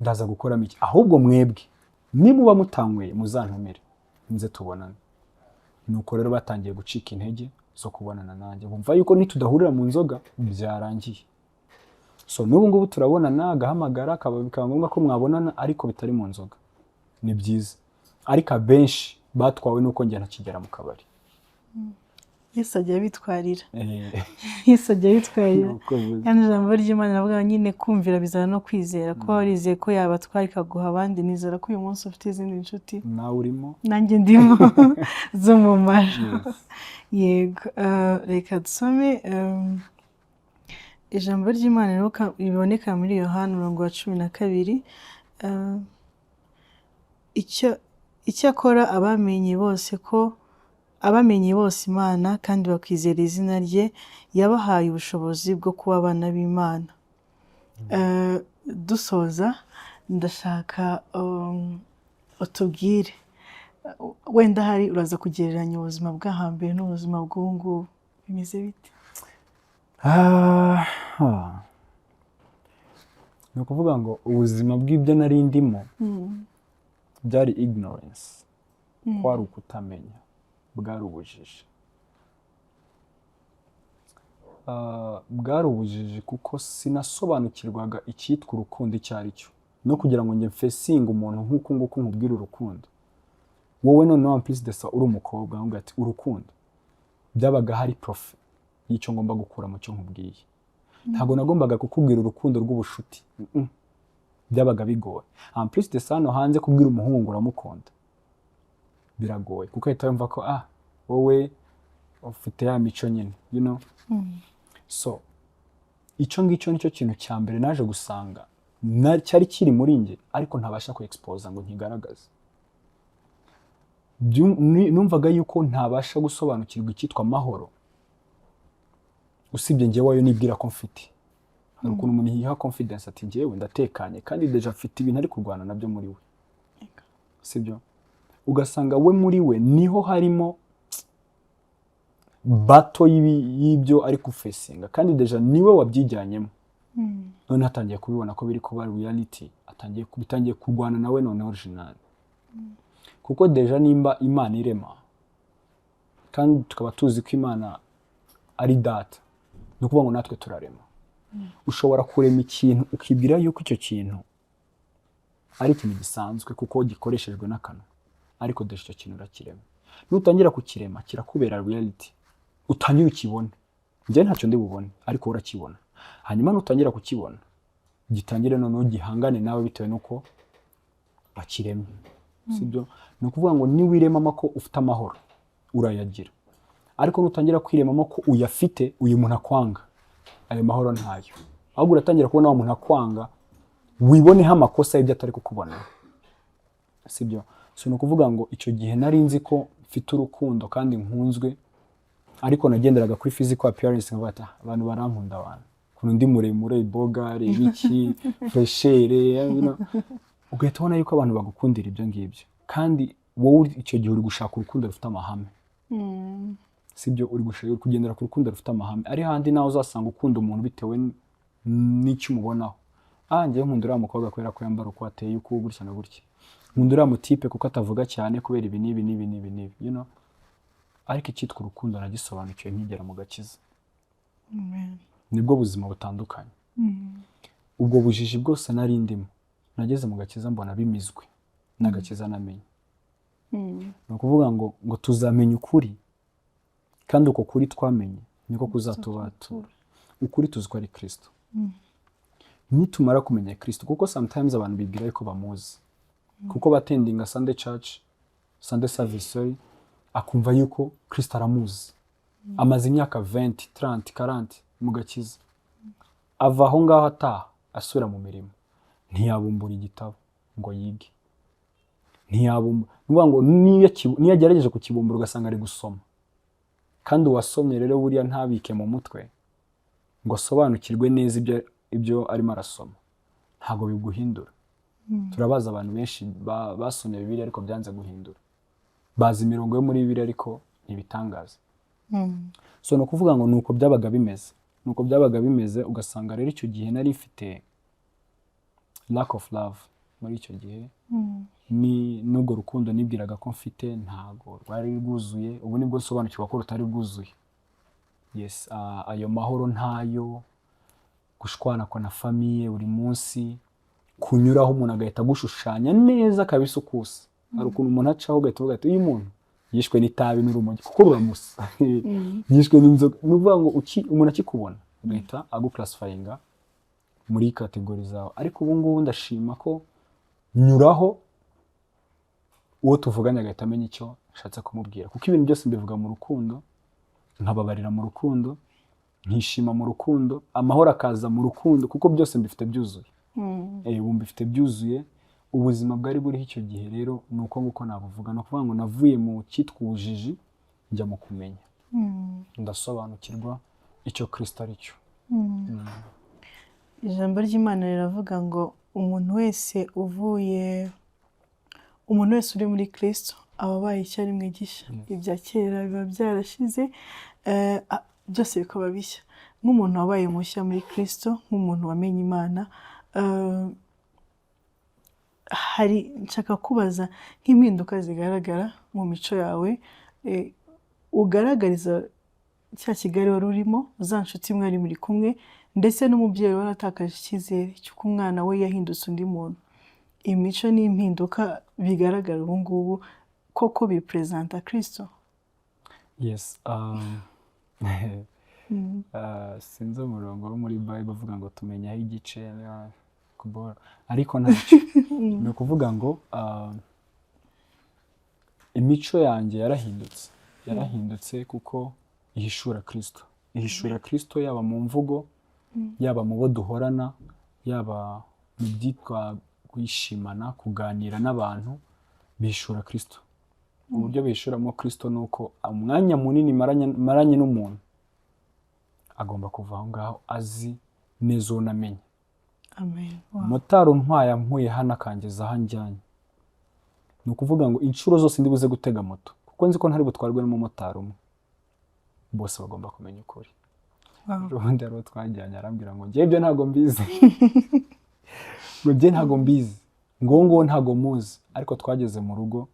ndaza gukoramo iki? Ahubwo mwebwe nimuba mutanyweye muzantumire nze tubonane. Nuko rero batangiye gucika intege zo kubonana nanjye, bumva yuko nitudahurira mu nzoga byarangiye. So n'ubu ngubu turabonana, agahamagara, bikaba ngombwa ko mwabonana ariko bitari mu nzoga. Ni byiza, ariko abenshi batwawe nuko njye ntakigera mu kabari. Yesu ajya bitwarira. Yesu ajya bitwarira. Kandi ijambo ry'Imana navuga nyine kumvira bizana no kwizera. Ko warizeye ko yabatwara ikaguha abandi, nizera ko uyu munsi ufite izindi nshuti. Nawe urimo? Nanjye ndimo z'umumaro. Yego. Reka dusome ijambo ry'Imana riboneka muri Yohana 12. Icyakora abamenye bose Imana kandi bakwizera izina rye, yabahaye ubushobozi bwo kuba abana b'Imana. Dusoza ndashaka utubwire, wenda hari uraza kugereranya ubuzima bw'ahambere n'ubuzima bw'ubu ngubu, bimeze bite? Ni ukuvuga ngo ubuzima bw'ibyo nari ndimo byari ignorance, kwari ukutamenya, bwari ubujiji. Bwari ubujiji kuko sinasobanukirwaga icyitwa urukundo icyo ari cyo, no kugira ngo njye mfesinge umuntu nk'uku nguku nkubwire urukundo. Wowe noneho amplisdesa uri umukobwa nkuga ati urukundo, byabaga hari profe y'icyo ngomba gukura mu cyo nkubwiye. Ntabwo nagombaga kukubwira urukundo rw'ubushuti, byabaga bigoye. Amplisdesa hano hanze kubwira umuhungu uramukunda biragoye, kuko ahita yumva ko wowe ufite ya mico nyine, you know. So icyo ngicyo nicyo kintu cya mbere naje gusanga cyari kiri muri njye, ariko ntabasha kuexposa ngo nkigaragaze. Numvaga yuko ntabasha gusobanukirwa icyitwa amahoro, usibye njyewe wayo nibwira ko mfite. Hari ukuntu umuntu yiha confidence ati njyewe ndatekanye, kandi deja afite ibintu ari kurwana nabyo muri we, sibyo? Ugasanga we muri we niho harimo bato y'ibyo ari kufesinga, kandi deja niwe wabyijyanyemo. None atangiye kubibona ko biri kuba reality, bitangiye kurwana nawe none original. Kuko deja nimba Imana irema, kandi tukaba tuzi ko Imana ari data, ni ukuvuga ngo natwe turarema. Ushobora kurema ikintu ukibwira yuko icyo kintu ari ikintu gisanzwe kuko gikoreshejwe n'akanwa, ariko deja icyo kintu urakirema. Nutangira kukirema kirakubera reality, utangira ukibone. Njye ntacyo ndi bubone, ariko urakibona. Hanyuma nutangira kukibona, gitangire noneho gihangane nawe bitewe nuko bakiremye, sibyo? Ni ukuvuga ngo niwiremamo ko ufite amahoro urayagira, ariko nutangira kwiremamo ko uyafite, uyu muntu akwanga, ayo mahoro ntayo. Ahubwo uratangira kubona wa muntu akwanga, wiboneho amakosa y'ibyo atari kukubona, sibyo? So ni ukuvuga ngo icyo gihe nari nzi ko mfite urukundo kandi nkunzwe, ariko nagenderaga kuri physical appearance nkavuga ati abantu barankunda abantu, kuno ndi muremure, bogare, iki, freshere, you know. Ugahita ubona yuko abantu bagukundira ibyo ngibyo, kandi wowe icyo gihe uri gushaka urukundo rufite amahame, sibyo? Uri kugendera ku rukundo rufite amahame. Ari handi nawe uzasanga ukunda umuntu bitewe n'icyo umubonaho. Njyewe nkunda uriya mukobwa kubera ko yambara uko ateye, uko gutya na gutya. Nkunda uriya mutipe kuko atavuga cyane kubera ibi n'ibi, you know. Ariko icyitwa urukundo nagisobanukiwe nkigera mu gakiza. Nibwo buzima butandukanye. Ubwo bujiji bwose nari ndimo, nageze mu gakiza mbona bimizwe n'agakiza namenye. Ni ukuvuga ngo tuzamenya ukuri, kandi uko kuri twamenye niko kuzatubatura. Ukuri tuzi ko ari Kristo. Nitumara kumenya Kristo, kuko sometimes abantu bibwira yuko bamuzi, kuko batendinga Sunday church, Sunday service, akumva yuko Kristo aramuzi, amaze imyaka 20 30 40 mu gakiza, ava aho ngaho ataha asubira mu mirimo, ntiyabumbura igitabo ngo yige, ntiyabumba ngo niyo agerageje kukibumbura ugasanga ari gusoma, kandi uwasomye rero buriya ntabike mu mutwe ngo asobanukirwe neza ibyo arimo arasoma, ntabwo biguhindura. Turabaza abantu benshi basomye Bibiliya ariko byanze guhindura, bazi imirongo yo muri Bibiliya ariko ntibitangaza. So ni ukuvuga ngo nuko byabaga bimeze, ugasanga rero icyo gihe nari mfite lack of love muri icyo gihe, ni n'ubwo rukundo nibwiraga ko mfite ntago rwari rwuzuye. Ubu nibwo nsobanukirwa ko rutari rwuzuye. Yes, ayo mahoro ntayo, gushwana kwa na famiye buri munsi, kunyuraho umuntu agahita gushushanya neza kabisa ukusa. Hari ukuntu umuntu acaho ugahita uvuga ati uyu muntu yishwe n'itabi n'urumogi kuko ruramusa, yishwe n'inzoga. Ni ukuvuga ngo umuntu akikubona agahita aguclassifyinga muri kategori zawe. Ariko ubu ngubu ndashima ko nyuraho uwo tuvuganye agahita amenya icyo nshatse kumubwira, kuko ibintu byose mbivuga mu rukundo, nkababarira mu rukundo, nkishima mu rukundo, amahoro akaza mu rukundo, kuko byose mbifite byuzuye. Ubu mbifite byuzuye. Ubuzima bwari buriho icyo gihe rero ni uko nguko nabuvuga. Ni ukuvuga ngo navuye mu cyitwa ubujiji njya mu kumenya, ndasobanukirwa icyo Kristo ari cyo. Ijambo ry'Imana riravuga ngo umuntu wese uri muri Kristo aba abaye icyarimwe gishya. Ibya kera biba byarashize, byose bikaba bishya. Nk'umuntu wabaye mushya muri Kristo, nk'umuntu wamenye Imana, nshaka kubaza nk'impinduka zigaragara mu mico yawe, ugaragariza cya Kigali wari urimo, za nshuti mwari muri kumwe, ndetse n'umubyeyi waratakaje icyizere cy'uko umwana we yahindutse undi muntu. Imico n'impinduka bigaragara ubu ngubu koko bipresenta Kristo? Yes. Sinzi umurongo wo muri Bible uvuga ngo tumenyaho igice kubora, ariko ntacyo. Ni ukuvuga ngo imico yanjye yarahindutse kuko ihishura Kristo, yaba mu mvugo, yaba mu bo duhorana, yaba mu byitwa kwishimana, kuganira n'abantu, bihishura Kristo. Uburyo bihishuramo Kristo ni uko umwanya munini maranye n'umuntu agomba kuva aho ngaho azi neza uwo namenye. Amen. Motari untwaye ampuye hano akangeza aho anjyanye, ni ukuvuga ngo inshuro zose ndi buze gutega moto, kuko nzi ko ntari butwarwe n'umumotari umwe, bose bagomba kumenya ukuri. Ubundi rero twajyanye arambwira ngo njye ibyo ntago mbizi, ngo njye ntago mbizi, ngo ntago muzi. Ariko twageze mu rugo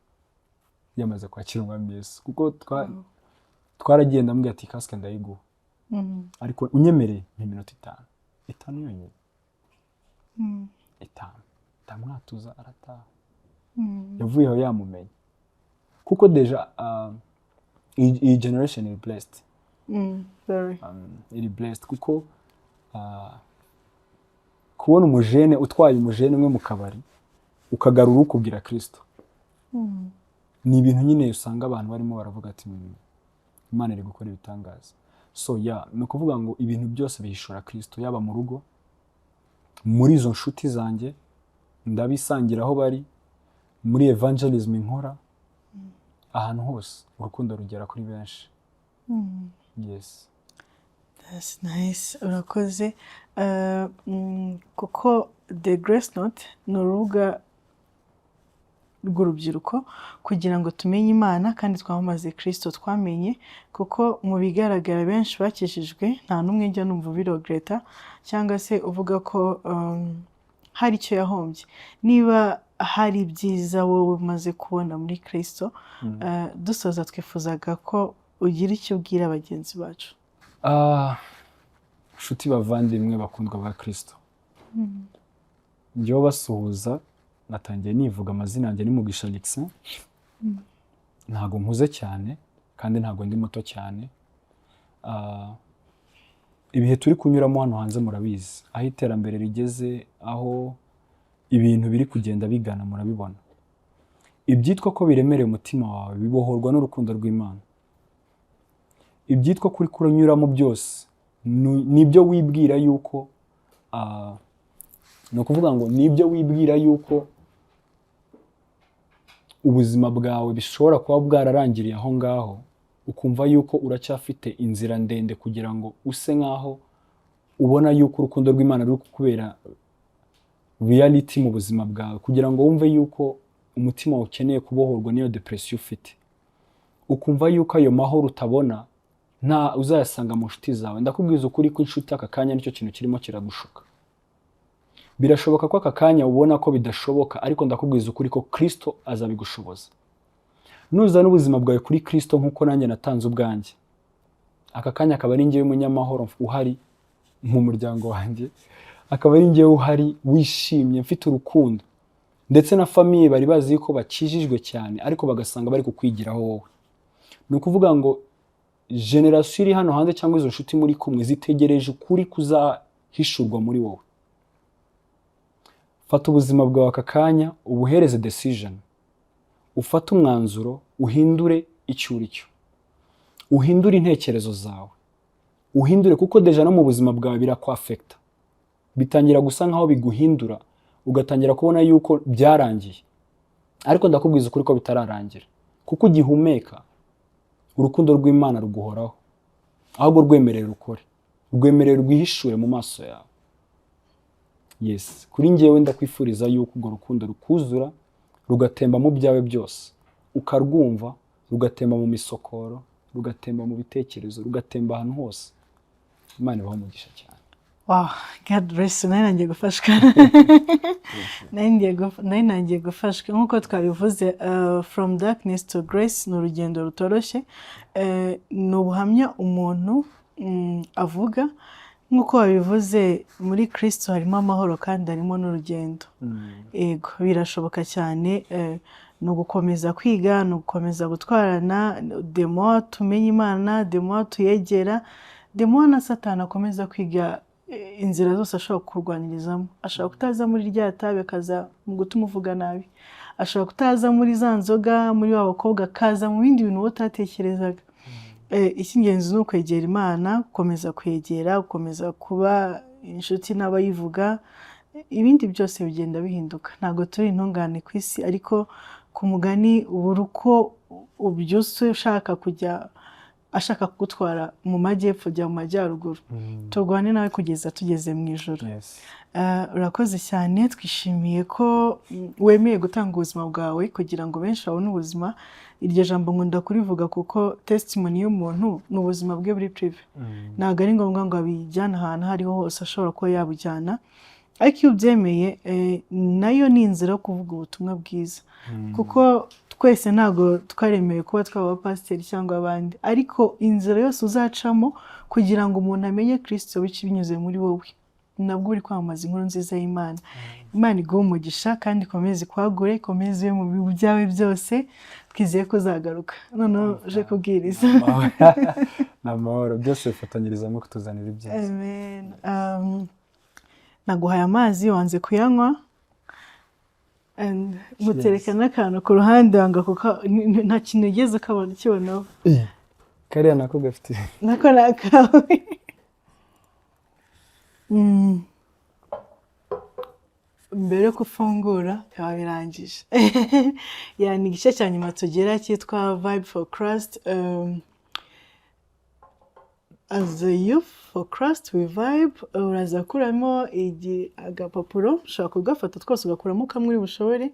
yamaze kwakira Umwami Yesu, kuko twaragenda ambwira ati kasike ndayiguha, ariko unyemereye nk'iminota 5 yonyine, 5 ndamwatuza arataha. Yavuyeho yamumenye, kuko deja iyi generation is blessed. Very. Iri blessed kuko kubona umujene utwaye umujene umwe mu kabari ukagarura ukubwira Kristo, ni ibintu nyine usanga abantu barimo baravuga ati Imana iri gukora ibitangaza. So ni ukuvuga ngo ibintu byose bihishura Kristo, yaba mu rugo, muri izo nshuti zanjye ndabisangira aho bari, muri evangelism nkora, ahantu hose urukundo rugera kuri benshi. Yes. That's nice. Urakoze. Kuko The Grace Note ni urubuga rw'urubyiruko kugira ngo tumenye Imana kandi twamamaze Kristo twamenye, kuko mu bigaragara benshi bakijijwe nta n'umwe njya numva birogreta cyangwa se uvuga ko hari icyo yahombye. Niba hari byiza wowe umaze kubona muri Kristo, dusoza twifuzaga ko ugira icyo ubwira bagenzi bacu. Nshuti bavandimwe bakundwa ba Kristo, njyewe basuhuza, natangiye nivuga amazina yanjye ni Mugisha Alexis. Ntago nkuze cyane kandi ntago ndi muto cyane. Ibihe turi kunyuramo hano hanze murabizi, aho iterambere rigeze, aho ibintu biri kugenda bigana murabibona. ibyitwa ko biremereye umutima wawe bibohorwa n'urukundo rw'Imana. Ibyitwa kuri kunyuramo byose nibyo wibwira yuko ni ukuvuga ngo nibyo wibwira yuko ubuzima bwawe bishobora kuba bwararangiriye aho ngaho, ukumva yuko uracyafite inzira ndende kugira ngo use nk'aho ubona yuko urukundo rw'Imana ruri kukubera reality mu buzima bwawe, kugira ngo wumve yuko umutima ukeneye kubohorwa n'iyo depression ufite, ukumva yuko ayo mahoro utabona nta uzayasanga mu nshuti zawe. Ndakubwiza ukuri ko inshuti aka kanya nicyo kintu kirimo kiragushuka. Birashoboka ko aka kanya ubona ko bidashoboka, ariko ndakubwiza ukuri ko Kristo azabigushoboza. Nuza n'ubuzima bwawe kuri Kristo nk'uko nanjye natanze ubwanjye, aka kanya akaba ari njyewe munyamahoro uhari mu muryango wanjye, akaba ari njyewe uhari wishimye mfite urukundo, ndetse na famiye bari bazi ko bakijijwe cyane ariko bagasanga bari kukwigiraho wowe. Ni ukuvuga ngo generasiyo iri hano hanze cyangwa izo nshuti muri kumwe zitegereje ukuri kuzahishurwa muri wowe. Fata ubuzima bwawe aka kanya ubuhereze decision, ufate umwanzuro, uhindure icyo uri cyo, uhindure intekerezo zawe, uhindure, kuko deja no mu buzima bwawe birakwafekta, bitangira gusa nkaho biguhindura, ugatangira kubona yuko byarangiye. Ariko ndakubwiza ukuri ko bitararangira, kuko ugihumeka urukundo rw'Imana ruguhoraho, ahubwo rwemerera ukore, rwemerera rwihishure mu maso yawe. Yes, kuri njyewe ndakwifuriza yuko urwo rukundo rukuzura, rugatemba mu byawe byose, ukarwumva, rugatemba mu misokoro, rugatemba mu bitekerezo, rugatemba ahantu hose. Imana ibahe umugisha cyane. Wow, God bless you. Nari nangiye gufashwa. Nari nangiye gufashwa. Nk'uko twabivuze, from darkness to grace ni urugendo rutoroshye. Ni ubuhamya umuntu avuga. Nk'uko wabivuze, muri Kristo harimo amahoro kandi harimo n'urugendo. Ego, birashoboka cyane. Ni ugukomeza kwiga, ni ugukomeza gutwarana, demo tumenya Imana, demo tuyegera, demo na Satani akomeza kwiga inzira zose ashobora kurwanirizamo. Ashobora kutaza muri rya tabi akaza mu gutuma uvuga nabi, ashobora kutaza muri za nzoga, muri wa bakobwa akaza mu bindi bintu utatekerezaga. Icy'ingenzi ni ukwegera Imana, gukomeza kwegera, gukomeza kuba inshuti n'abayivuga, ibindi byose bigenda bihinduka. Ntabwo turi intungane ku isi, ariko ku mugani ubura uko ubyuse ushaka kujya, ashaka kugutwara mu majyepfo ujya mu majyaruguru. Turwane nawe kugeza tugeze mu ijoro. Urakoze cyane, twishimiye ko wemeye gutanga ubuzima bwawe kugira ngo benshi babone ubuzima. Iryo jambo nkunda kurivuga kuko testimony y'umuntu ni ubuzima bwe buri prive. Ntabwo ari ngombwa ngo abijyane ahantu aho ariho hose ashobora kuba yabujyana, ariko iyo ubyemeye nayo ni inzira yo kuvuga ubutumwa bwiza, kuko twese ntabwo twaremewe kuba twaba abapasiteri cyangwa abandi, ariko inzira yose uzacamo kugira ngo umuntu amenye Kristo binyuze muri wowe, nabwo uri kwamamaza inkuru nziza y'Imana. Imana iguhe umugisha kandi ikomeze kwagure, ikomeze mu byawe byose. Twizeye ko uzagaruka noneho uje kubwiriza. N'amahoro, byose bifatanyiriza mu kutuzanira ibyiza. Amen. Naguhaye amazi wanze kuyanywa, mutereka n'akantu ku ruhande wanga kuko nta kintu ugeze ukabona ukibonaho. Kariya nako gafite. Nako nakawe. Mbere yo gufungura byaba birangije. Yani igice cya nyuma tugera cyitwa Vibe for Christ. As a youth for Christ we vibe. Uraza kuramo agapapuro, ushobora kugafata twose ugakuramo kamwe uri bushobore.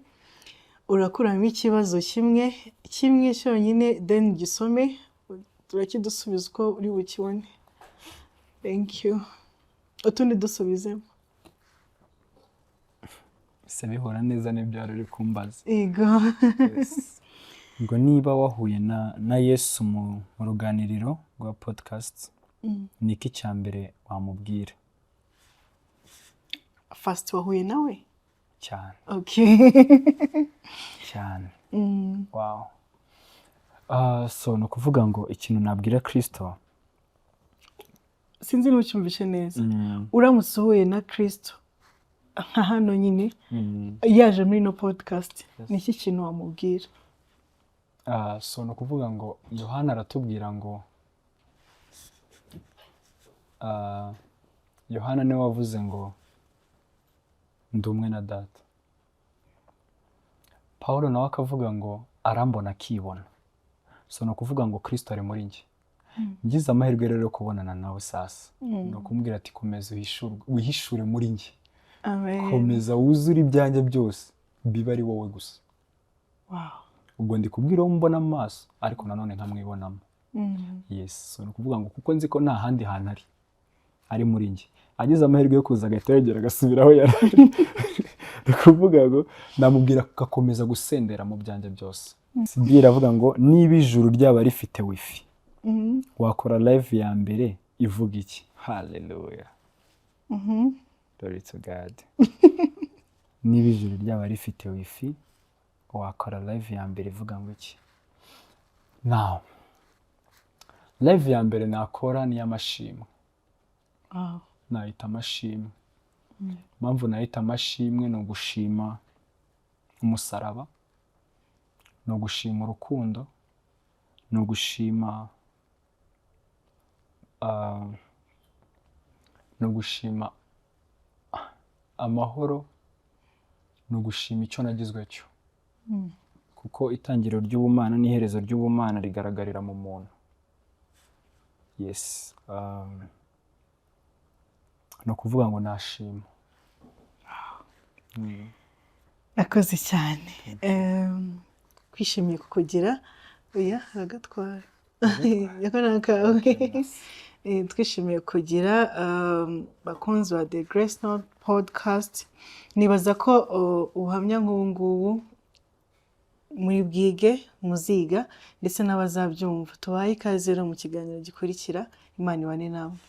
Urakuramo ikibazo kimwe cyonyine, then gisome turakidusubiza uko uri bukibone. Thank you. Utundi dusubizemo. Se bihora neza n'ibyo uri kumbaza. Ego. Ngo niba wahuye na Yesu mu ruganiriro rwa podcast, niki cyambere wamubwira? First wahuye nawe? Cyane. Okay. Cyane. Wow. So no kuvuga ngo ikintu nabwira Kristo, sinzi n'ucyumvishe neza. Uramutse uhuye na Kristo nka hano nyine Mm. yaje muri ino podcast Yes. ni iki kintu wamubwira? So ni ukuvuga ngo Yohana aratubwira ngo Yohana niwe wavuze ngo ndi umwe na data. Pawulo nawe akavuga ngo arambona akibona. So ni ukuvuga ngo Kristo ari muri njye. Ngize amahirwe rero yo kubonana nawe sasa. Ni ukumubwira ati komeza wihishure muri njye. Amen. Komeza wuzure ibyanjye byose biba ari wowe gusa. Wow. Ubwo ndi kubwira uwo mbona amaso ariko nanone nkamwibonamo. Yes, so ni ukuvuga ngo kuko nzi ko nta handi hantu ari muri njye. Agize amahirwe yo kuza agahita yongera agasubira aho yari ari. Ni ukuvuga ngo namubwira agakomeza gusendera mu byanjye byose. Sibyira avuga ngo niba ijuru ryaba rifite wifi wakora live ya mbere ivuga iki? Hallelujah. Glory to God. Niba ijuru ryaba rifite wifi wakora live ya mbere ivuga ngo iki? Now live ya mbere nakora ni y'amashimwe. Nahita amashimwe. Impamvu nahita amashimwe ni ugushima umusaraba, ni ugushima urukundo, ni ugushima amahoro, ni ugushima icyo nagizwe cyo. Kuko itangiriro ry'ubumana n'iherezo ry'ubumana rigaragarira mu muntu. Yes. Ni ukuvuga ngo nashima. Akoze cyane. Kwishimiye kukugira. Oya aragatwara. Yakona kawe. Twishimiye kugira bakunzi ba The Grace Note podcast. Nibaza ko ubuhamya nk'ubu ngubu muri bwige muziga ndetse n'abazabyumva. Tubaye ikaze rero mu kiganiro gikurikira. Imana ibane namwe.